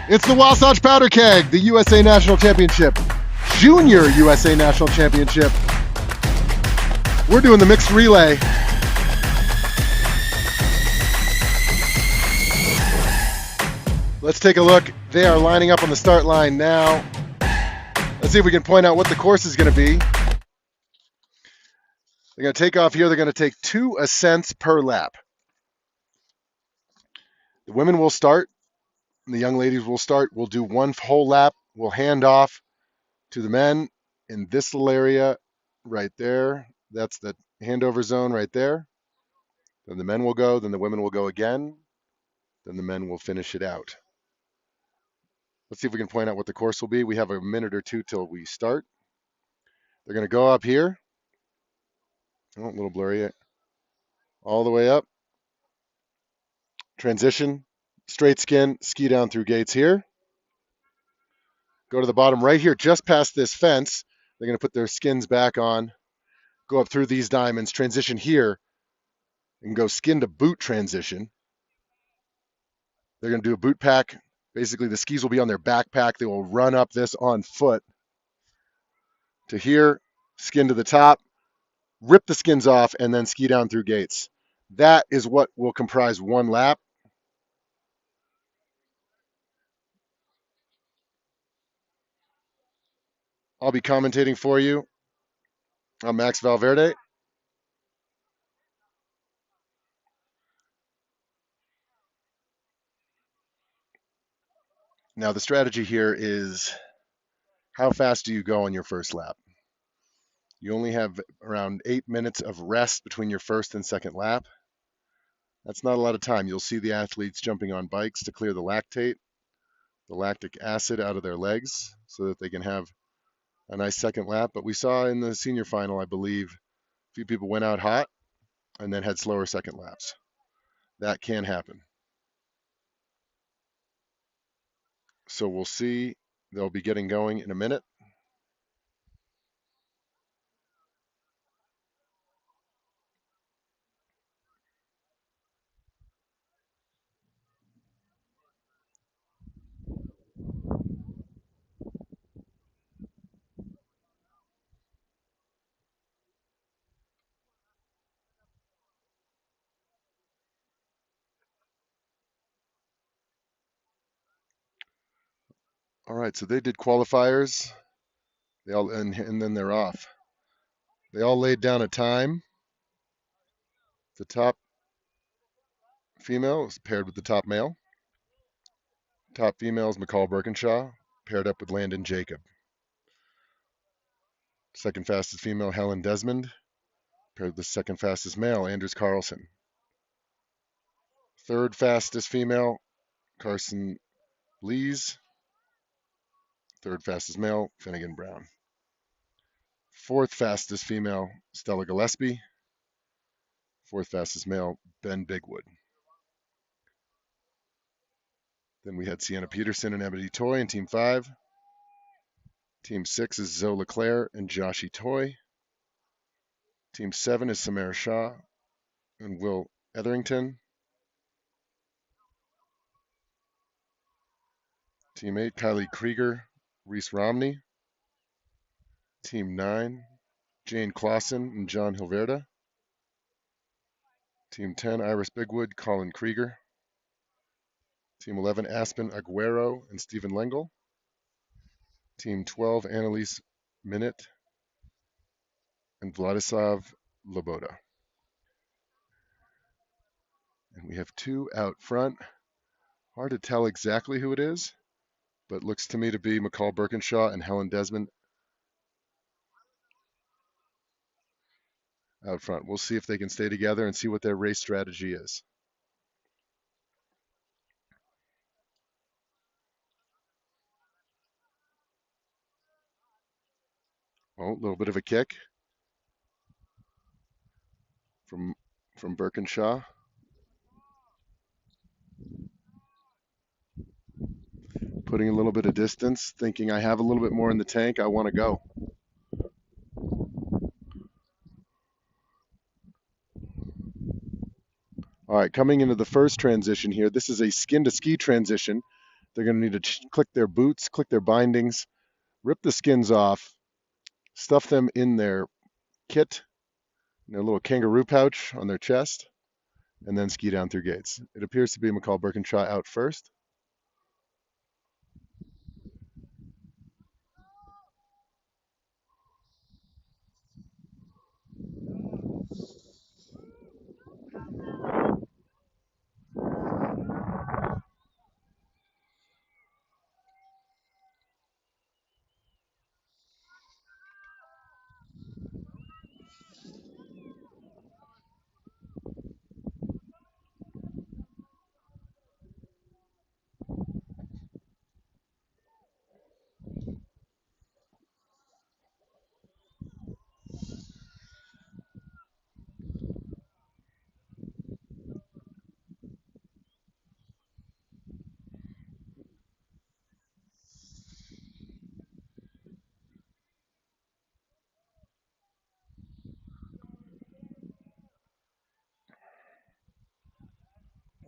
It's the Wasatch Powder Keg, the USA National Championship, Junior USA National Championship. We're doing the mixed relay. Let's take a look. They are lining up on the start line now. Let's see if we can point out what the course is going to be. They're going to take off here. They're going to take 2 ascents per lap. The women will start. And the young ladies will start. We'll do 1 whole lap. We'll hand off to the men in this little area right there. That's the handover zone right there. Then the men will go. Then the women will go again. Then the men will finish it out. Let's see if we can point out what the course will be. We have a minute or two till we start. They're going to go up here. Oh, a little blurry. All the way up. Transition. Straight skin. Ski down through gates here. Go to the bottom right here, just past this fence. They're going to put their skins back on. Go up through these diamonds. Transition here. And go skin to boot transition. They're going to do a boot pack. Basically, the skis will be on their backpack. They will run up this on foot to here, skin to the top, rip the skins off, and then ski down through gates. That is what will comprise 1 lap. I'll be commentating for you. I'm Max Valverde. Now, the strategy here is how fast do you go on your first lap? You only have around 8 minutes of rest between your first and second lap. That's not a lot of time. You'll see the athletes jumping on bikes to clear the lactate, the lactic acid out of their legs so that they can have a nice second lap. But we saw in the senior final, I believe, a few people went out hot and then had slower second laps. That can happen. So we'll see. They'll be getting going in a minute. All right, so they did qualifiers. They all and then they're off. They all laid down a time. The top female is paired with the top male. Top female is McCall Birkinshaw, paired up with Landon Jacob. Second fastest female, Helen Desmond, paired with the second fastest male, Anders Carlson. Third fastest female, Carson Lees. Third fastest male, Finnegan Brown. Fourth fastest female, Stella Gillespie. Fourth fastest male, Ben Bigwood. Then we had Sienna Peterson and Ebony Toy in Team 5. Team 6 is Zoe Leclerc and Joshie Toy. Team 7 is Samara Shaw and Will Etherington. Team 8, Kylie Krieger, Reese Romney. Team 9, Jane Clausen and John Hilverda. Team 10, Iris Bigwood, Colin Krieger. Team 11, Aspen Aguero and Stephen Lengel. Team 12, Annalise Minute and Vladislav Loboda. And we have 2 out front. Hard to tell exactly who it is, but looks to me to be McCall Birkinshaw and Helen Desmond out front. We'll see if they can stay together and see what their race strategy is. Oh, a little bit of a kick from Birkinshaw. Putting a little bit of distance, thinking I have a little bit more in the tank. I want to go. All right, coming into the first transition here, this is a skin to ski transition. They're going to need to click their boots, click their bindings, rip the skins off, stuff them in their kit, in their little kangaroo pouch on their chest, and then ski down through gates. It appears to be McCall Birkinshaw out first.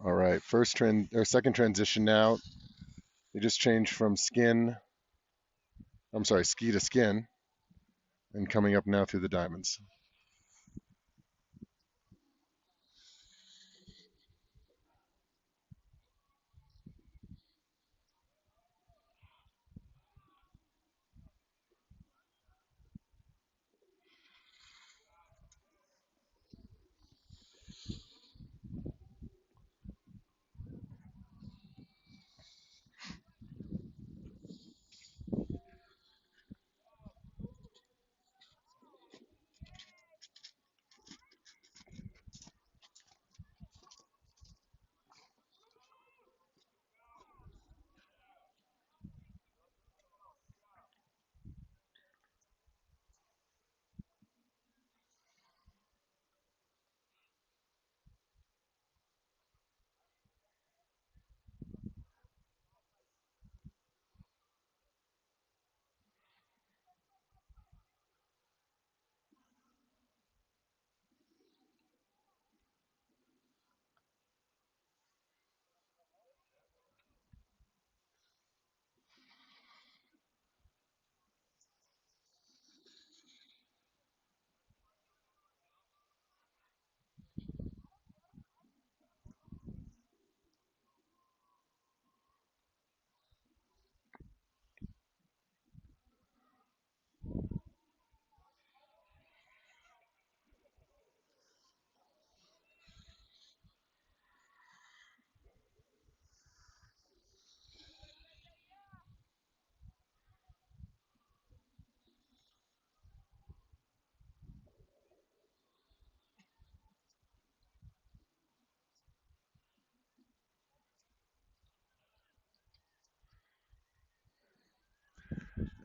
All right, second transition now. They just changed from ski to skin, and coming up now through the diamonds.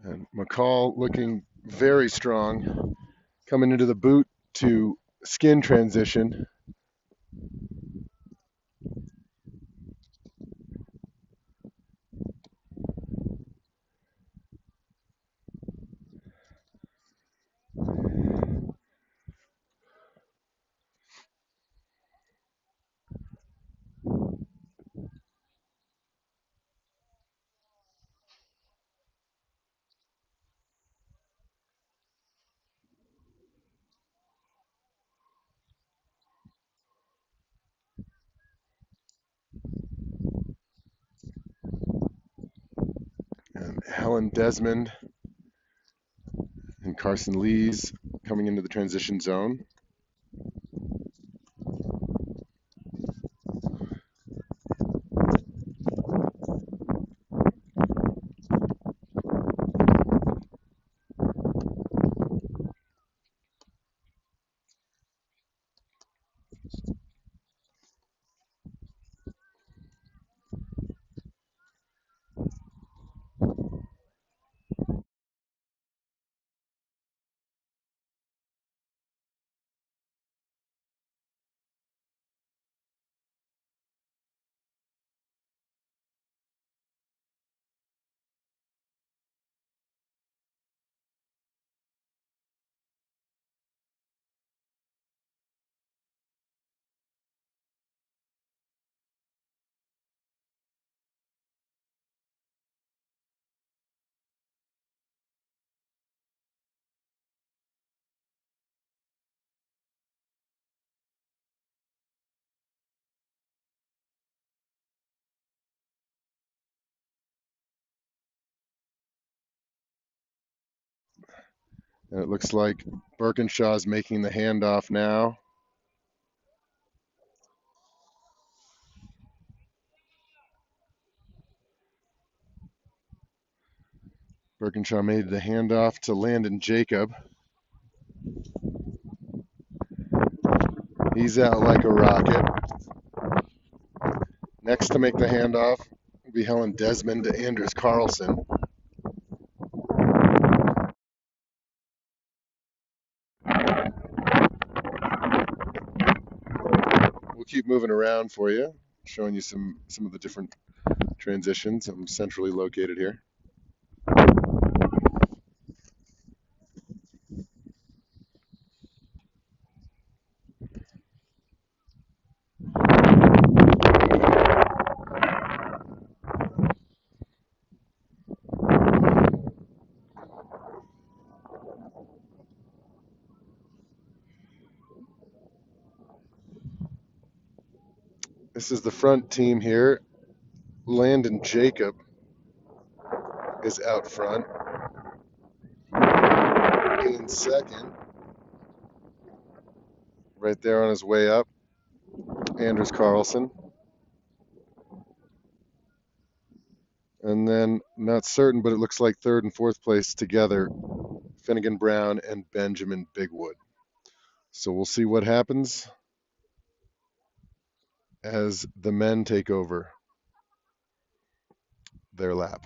And McCall looking very strong, coming into the boot to skin transition. And Helen Desmond and Carson Lees coming into the transition zone. And it looks like Birkinshaw's making the handoff now. Birkinshaw made the handoff to Landon Jacob. He's out like a rocket. Next to make the handoff will be Helen Desmond to Anders Carlson. We'll keep moving around for you, showing you some of the different transitions. I'm centrally located here. This is the front team here. Landon Jacob is out front. In second, right there on his way up, Anders Carlson. And then, not certain, but it looks like third and fourth place together, Finnegan Brown and Benjamin Bigwood. So we'll see what happens as the men take over their lap.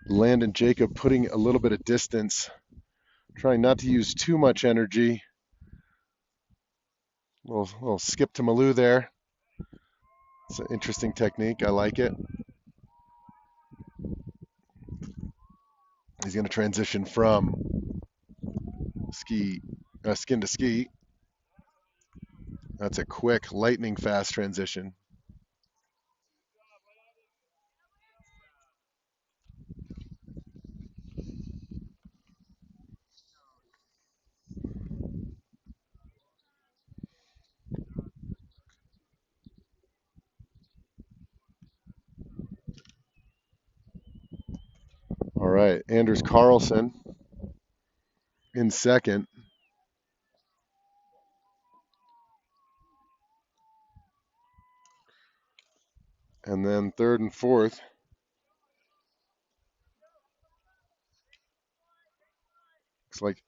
Landon Jacob putting a little bit of distance, trying not to use too much energy. Little skip to Malou there. It's an interesting technique. I like it. He's going to transition from skin to ski. That's a quick, lightning fast transition. All right, Anders Carlson in second. And then third and fourth. Looks like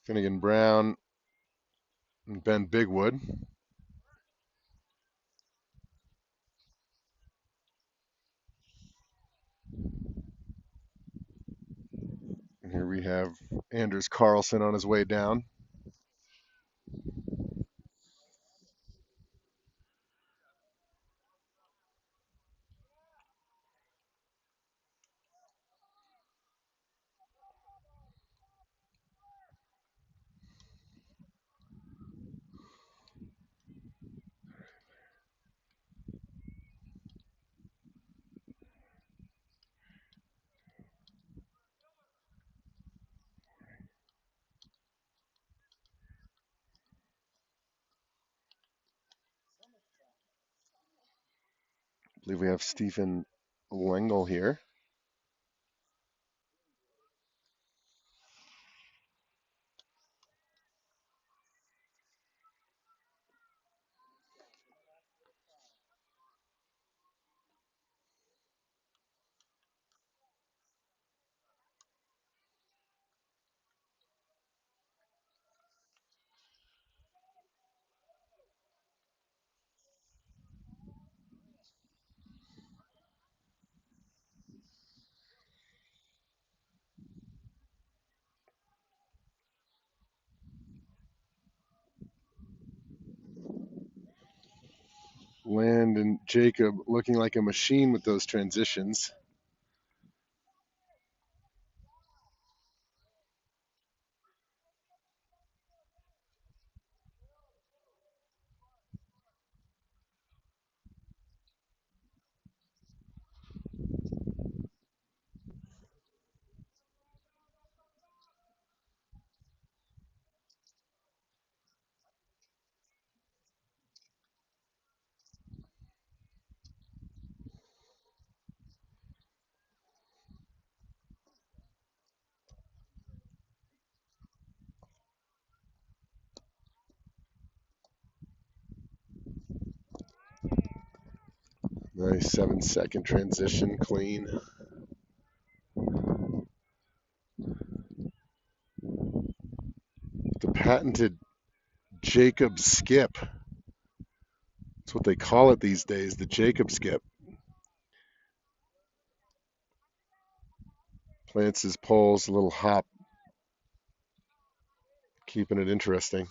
Finnegan Brown and Ben Bigwood. And here we have Anders Carlson on his way down. I believe we have Stephen Lengel here. Landon Jacob looking like a machine with those transitions. Nice 7-second transition, clean. The patented Jacob skip. That's what they call it these days, the Jacob skip. Plants his poles, a little hop, keeping it interesting.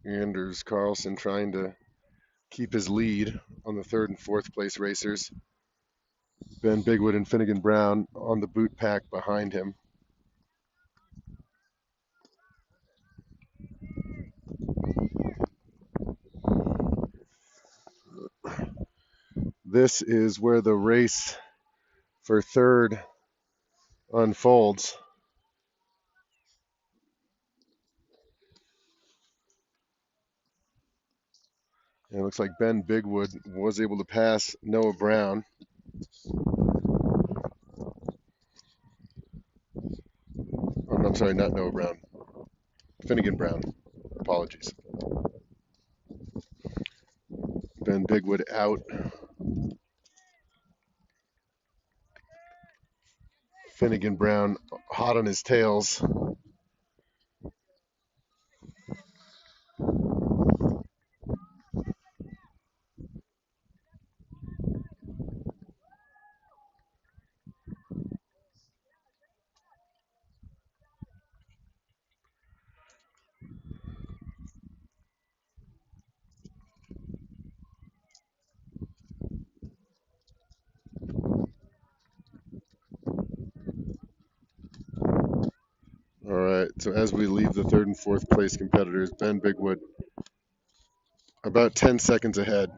Anders Carlson trying to keep his lead on the third and fourth place racers. Ben Bigwood and Finnegan Brown on the boot pack behind him. This is where the race for third unfolds. And it looks like Ben Bigwood was able to pass Noah Brown. Oh, no, I'm sorry, not Noah Brown. Finnegan Brown. Apologies. Ben Bigwood out. Finnegan Brown hot on his tails. All right, so as we leave the third and fourth place competitors, Ben Bigwood about 10 seconds ahead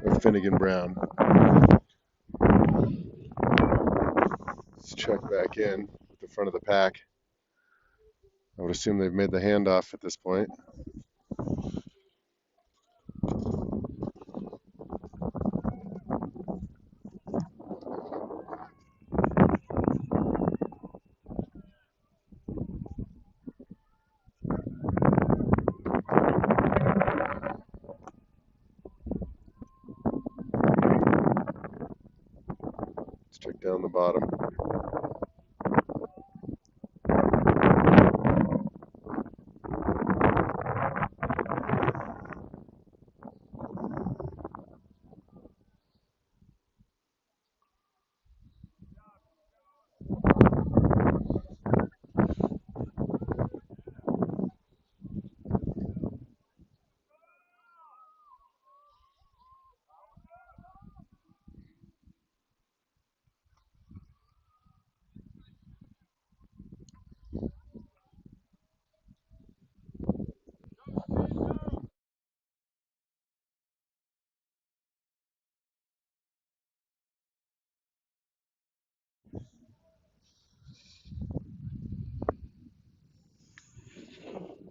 of Finnegan Brown. Let's check back in at the front of the pack. I would assume they've made the handoff at this point. Let's check down the bottom.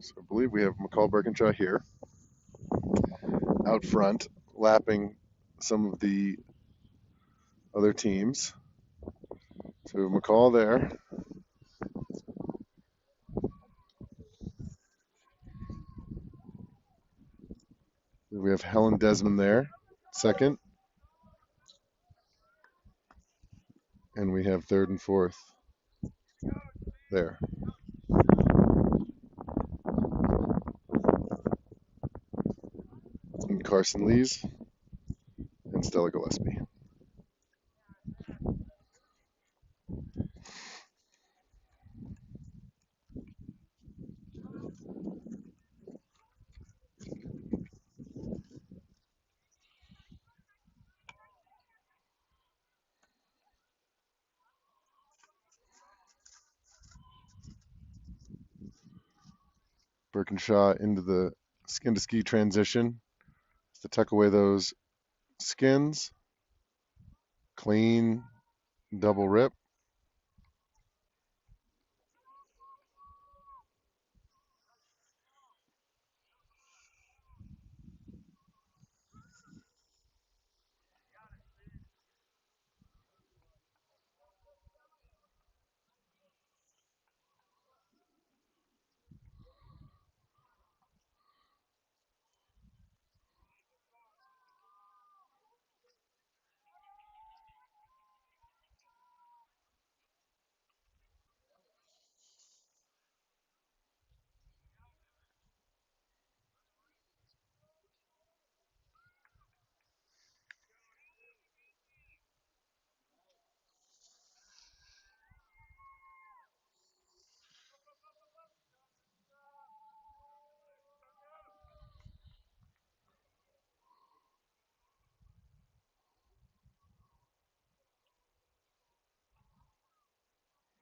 So I believe we have McCall Birkinshaw here out front, lapping some of the other teams. So McCall there. We have Helen Desmond there, second. And we have third and fourth there. And Carson Lees and Stella Gillespie. Birkinshaw into the skin to ski transition to tuck away those skins. Clean double rip.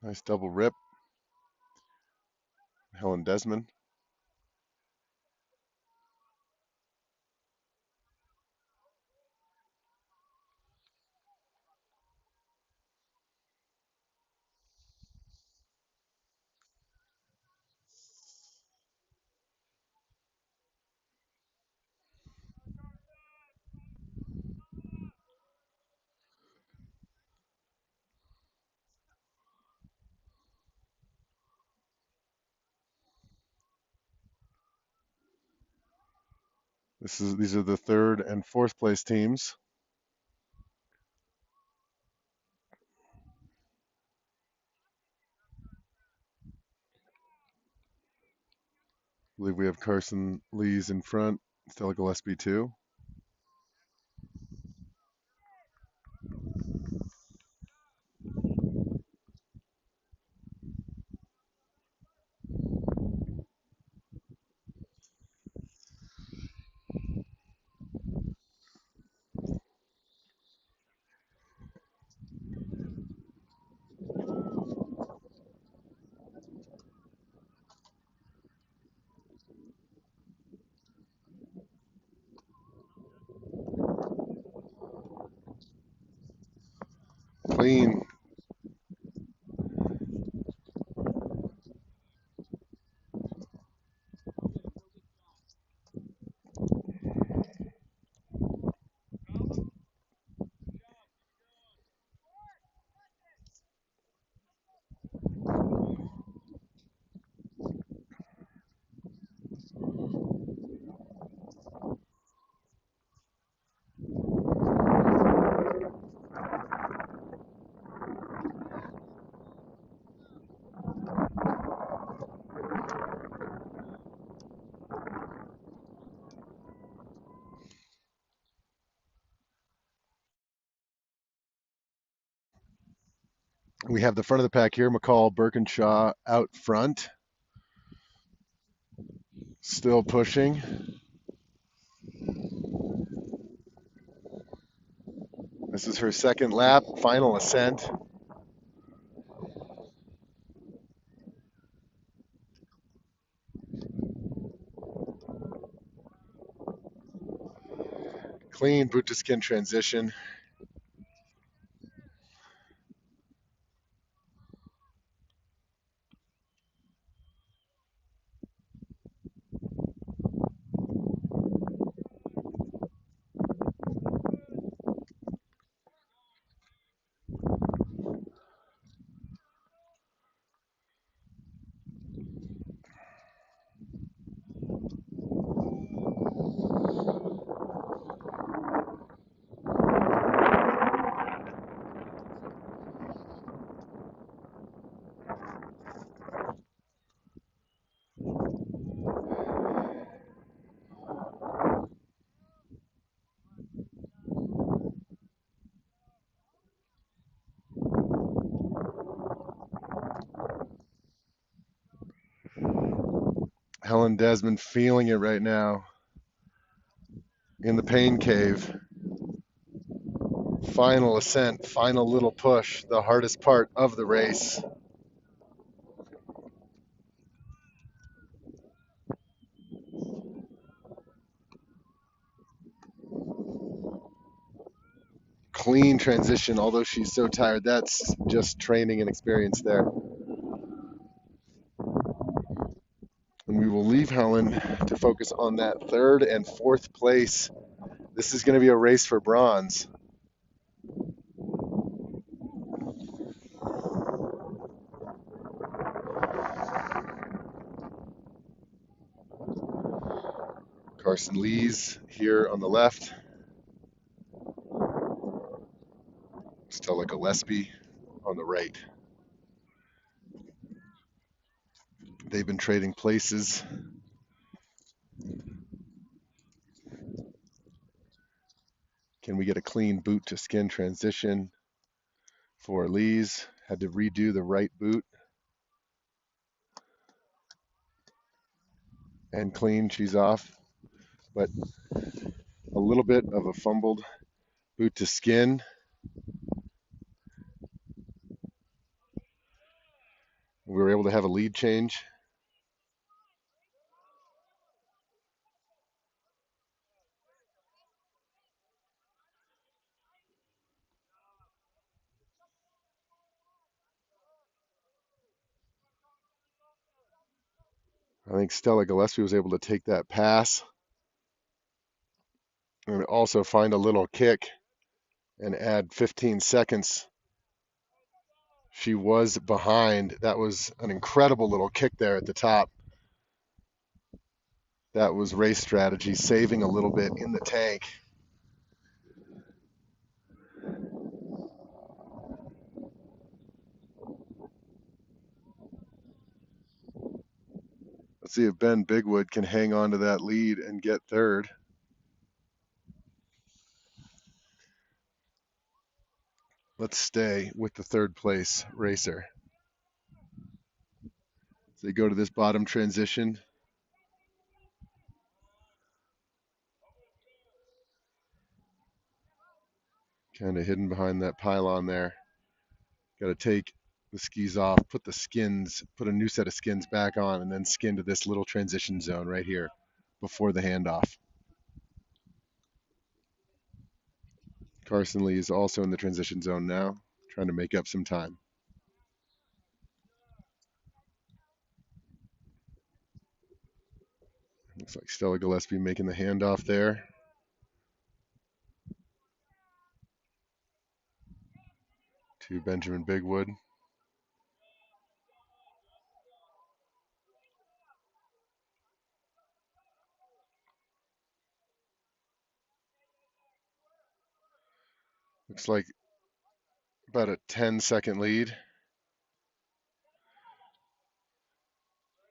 Nice double rip. Helen Desmond. These are the third and fourth place teams. I believe we have Carson Lees in front, Stella Gillespie too. Clean. We have the front of the pack here. McCall Birkinshaw out front. Still pushing. This is her second lap, final ascent. Clean boot to skin transition. Helen Desmond feeling it right now in the pain cave. Final ascent, final little push, the hardest part of the race. Clean transition, although she's so tired. That's just training and experience there. And we will leave Helen to focus on that third and fourth place. This is going to be a race for bronze. Carson Lees here on the left. Stella Gillespie on the right. They've been trading places. Can we get a clean boot to skin transition for Lees? Had to redo the right boot. And clean, she's off. But a little bit of a fumbled boot to skin. We were able to have a lead change. I think Stella Gillespie was able to take that pass and also find a little kick and add 15 seconds. She was behind. That was an incredible little kick there at the top. That was race strategy, saving a little bit in the tank. Let's see if Ben Bigwood can hang on to that lead and get third. Let's stay with the third place racer. So they go to this bottom transition. Kind of hidden behind that pylon there. Got to take the skis off, put a new set of skins back on, and then skin to this little transition zone right here before the handoff. Carson Lee is also in the transition zone now, trying to make up some time. Looks like Stella Gillespie making the handoff there. To Benjamin Bigwood. Looks like about a 10-second lead.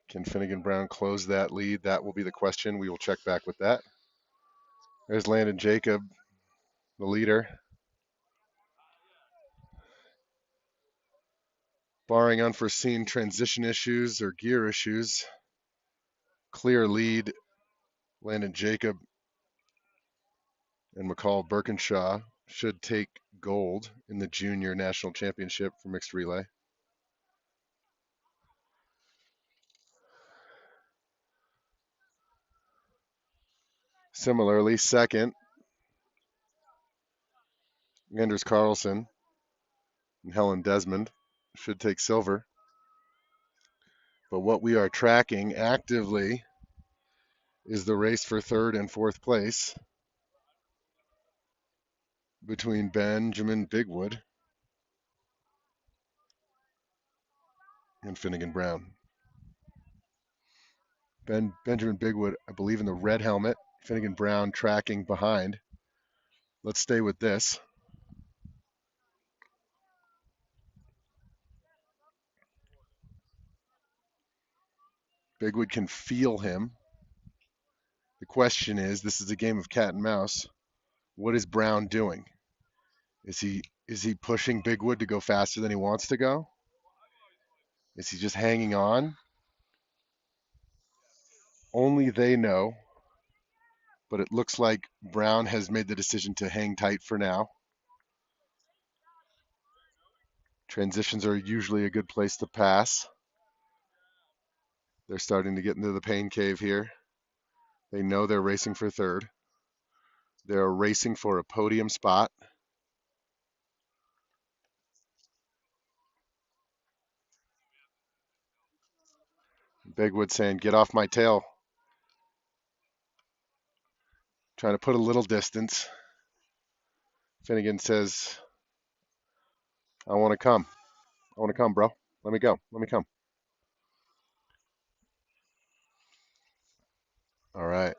Can Finnegan Brown close that lead? That will be the question. We will check back with that. There's Landon Jacob, the leader. Barring unforeseen transition issues or gear issues, clear lead. Landon Jacob and McCall Birkinshaw should take gold in the junior national championship for mixed relay. Similarly, second, Anders Carlson and Helen Desmond should take silver. But what we are tracking actively is the race for third and fourth place between Benjamin Bigwood and Finnegan Brown. Benjamin Bigwood, I believe, in the red helmet. Finnegan Brown tracking behind. Let's stay with this. Bigwood can feel him. The question is, this is a game of cat and mouse. What is Brown doing? Is he pushing Bigwood to go faster than he wants to go? Is he just hanging on? Only they know. But it looks like Brown has made the decision to hang tight for now. Transitions are usually a good place to pass. They're starting to get into the pain cave here. They know they're racing for third. They're racing for a podium spot. Bigwood saying, get off my tail. Trying to put a little distance. Finnegan says, I want to come. I want to come, bro. Let me go. Let me come. All right.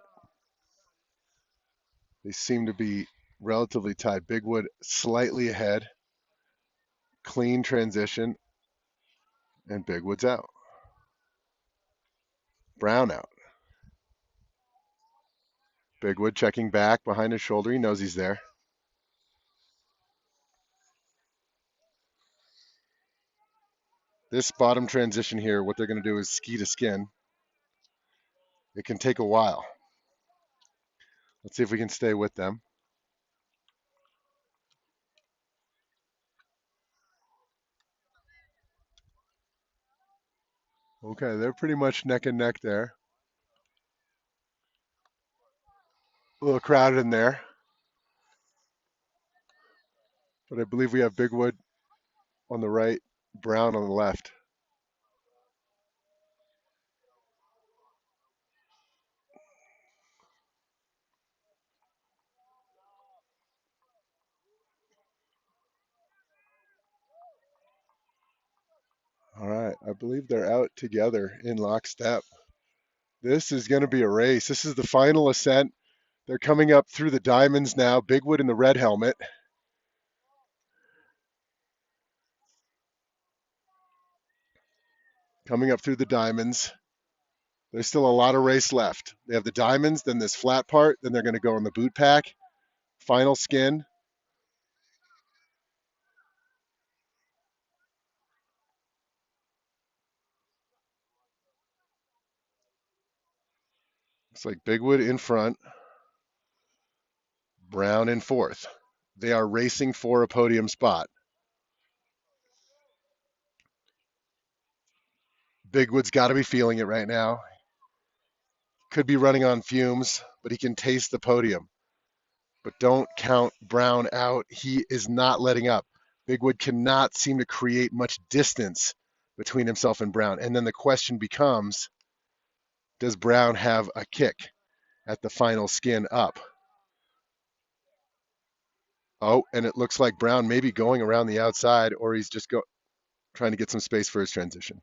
They seem to be relatively tied. Bigwood slightly ahead. Clean transition. And Bigwood's out. Brown out. Bigwood checking back behind his shoulder. He knows he's there. This bottom transition here, what they're going to do is ski to skin. It can take a while. Let's see if we can stay with them. Okay, they're pretty much neck and neck there. A little crowded in there, but I believe we have Bigwood on the right, Brown on the left. All right, I believe they're out together in lockstep. This is going to be a race. This is the final ascent. They're coming up through the diamonds now. Bigwood in the red helmet. Coming up through the diamonds. There's still a lot of race left. They have the diamonds, then this flat part, then they're going to go on the boot pack. Final skin. It's like Bigwood in front, Brown in fourth. They are racing for a podium spot. Bigwood's got to be feeling it right now. Could be running on fumes, but he can taste the podium. But don't count Brown out. He is not letting up. Bigwood cannot seem to create much distance between himself and Brown. And then the question becomes, does Brown have a kick at the final skin up? Oh, and it looks like Brown may be going around the outside, or he's just trying to get some space for his transition.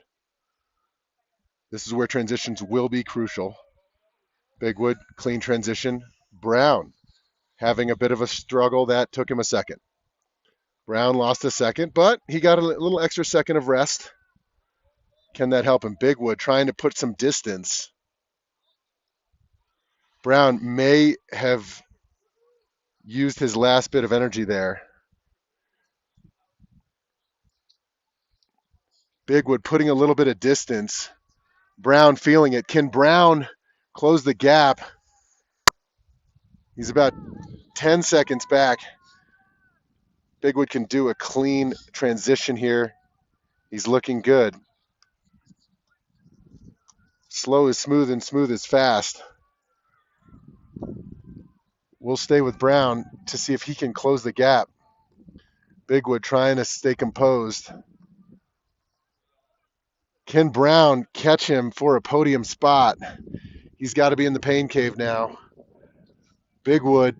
This is where transitions will be crucial. Bigwood, clean transition. Brown having a bit of a struggle. That took him a second. Brown lost a second, but he got a little extra second of rest. Can that help him? Bigwood trying to put some distance. Brown may have used his last bit of energy there. Bigwood putting a little bit of distance. Brown feeling it. Can Brown close the gap? He's about 10 seconds back. Bigwood can do a clean transition here. He's looking good. Slow is smooth and smooth is fast. We'll stay with Brown to see if he can close the gap. Bigwood trying to stay composed. Can Brown catch him for a podium spot? He's got to be in the pain cave now. Bigwood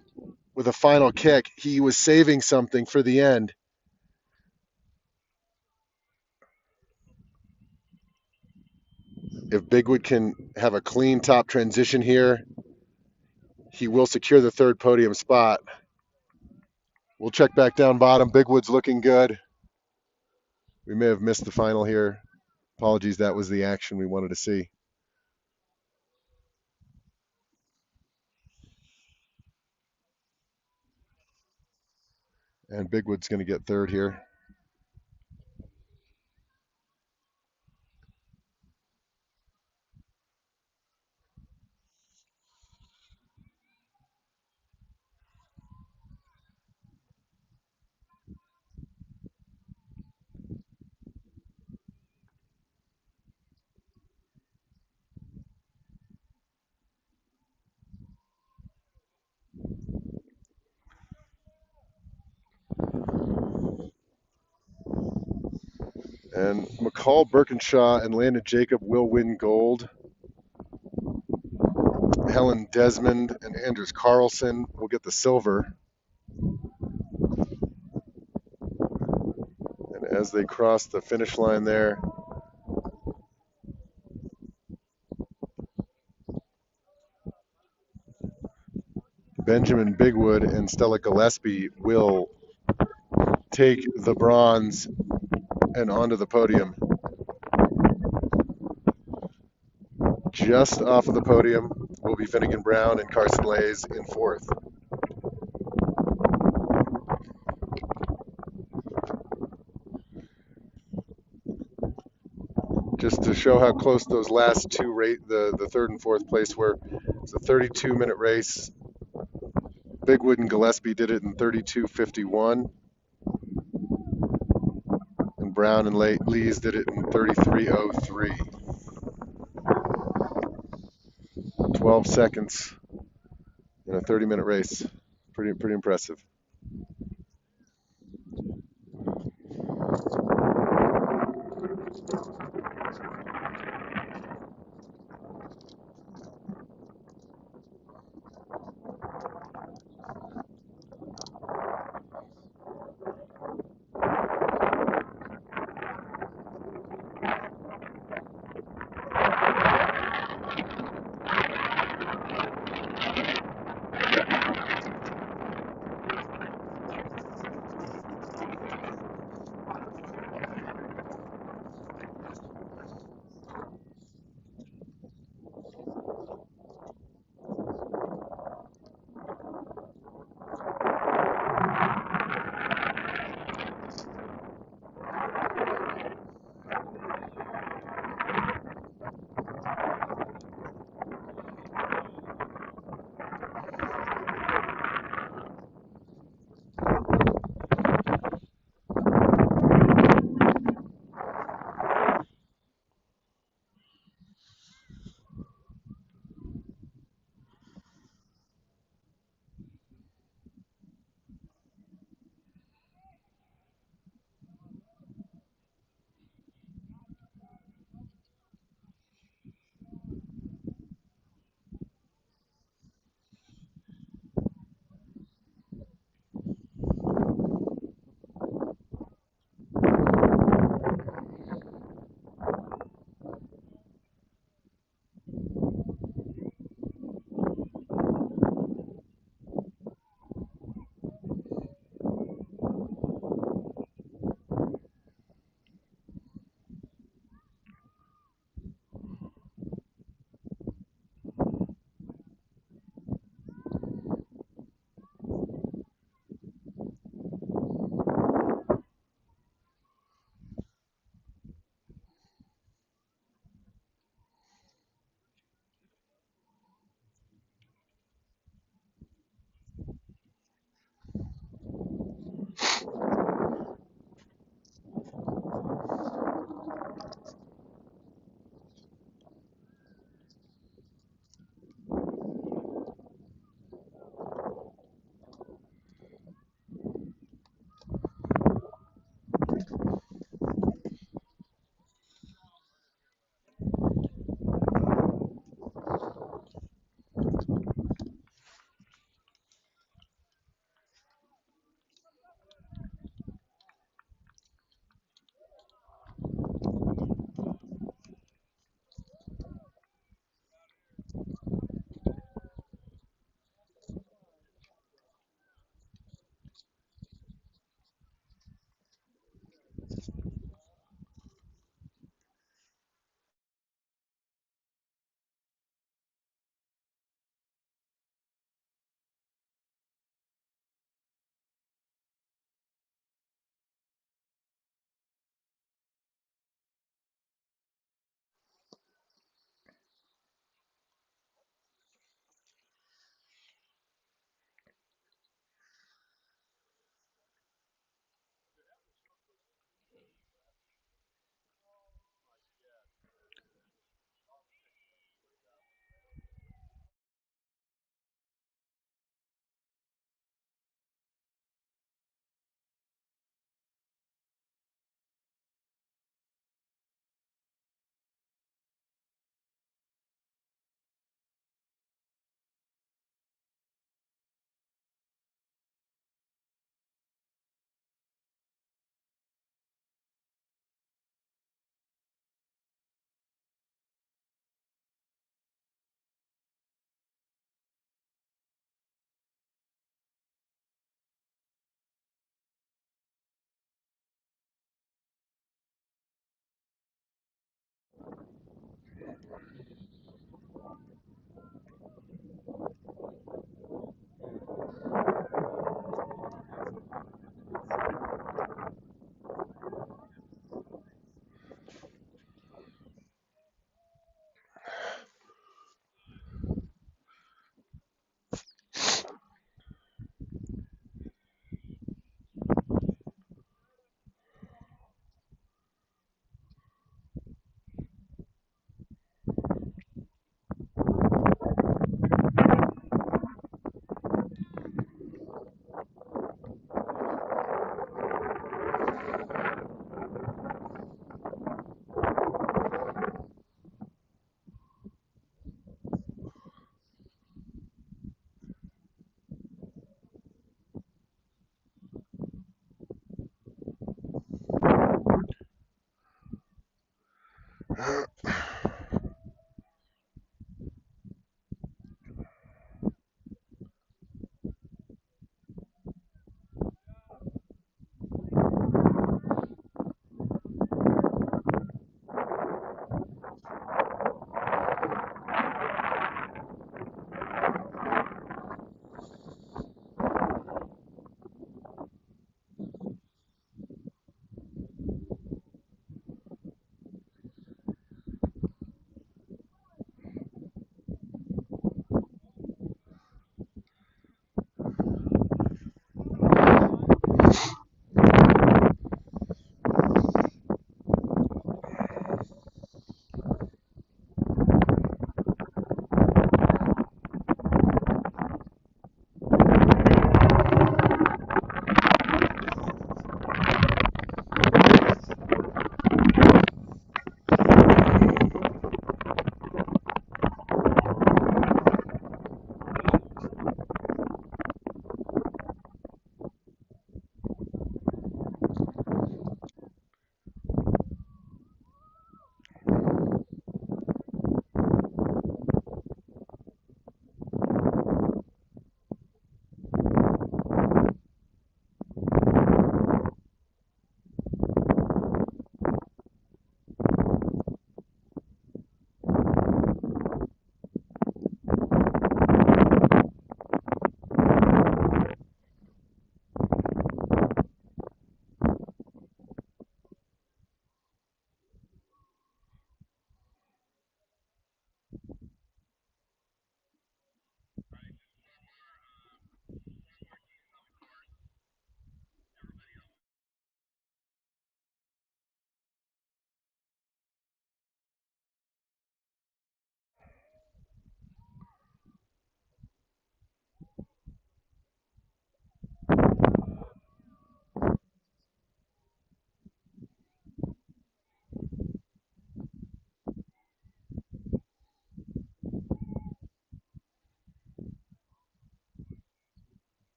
with a final kick. He was saving something for the end. If Bigwood can have a clean top transition here, he will secure the third podium spot. We'll check back down bottom. Bigwood's looking good. We may have missed the final here. Apologies, that was the action we wanted to see. And Bigwood's going to get third here. And McCall Birkinshaw and Landon Jacob will win gold. Helen Desmond and Anders Carlson will get the silver. And as they cross the finish line there, Benjamin Bigwood and Stella Gillespie will take the bronze and onto the podium. Just off of the podium will be Finnegan Brown and Carson Lays in fourth. Just to show how close those last two the third and fourth place were. It's a 32-minute race. Bigwood and Gillespie did it in 32:51. And Brown and Lees did it in 33:03. 12 seconds in a 30-minute race. Pretty impressive.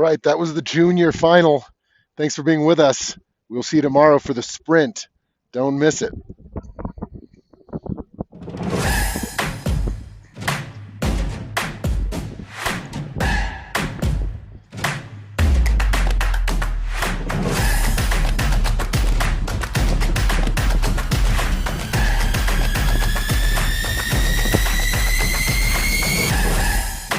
right, that was the junior final. Thanks for being with us. We'll see you tomorrow for the sprint. Don't miss it.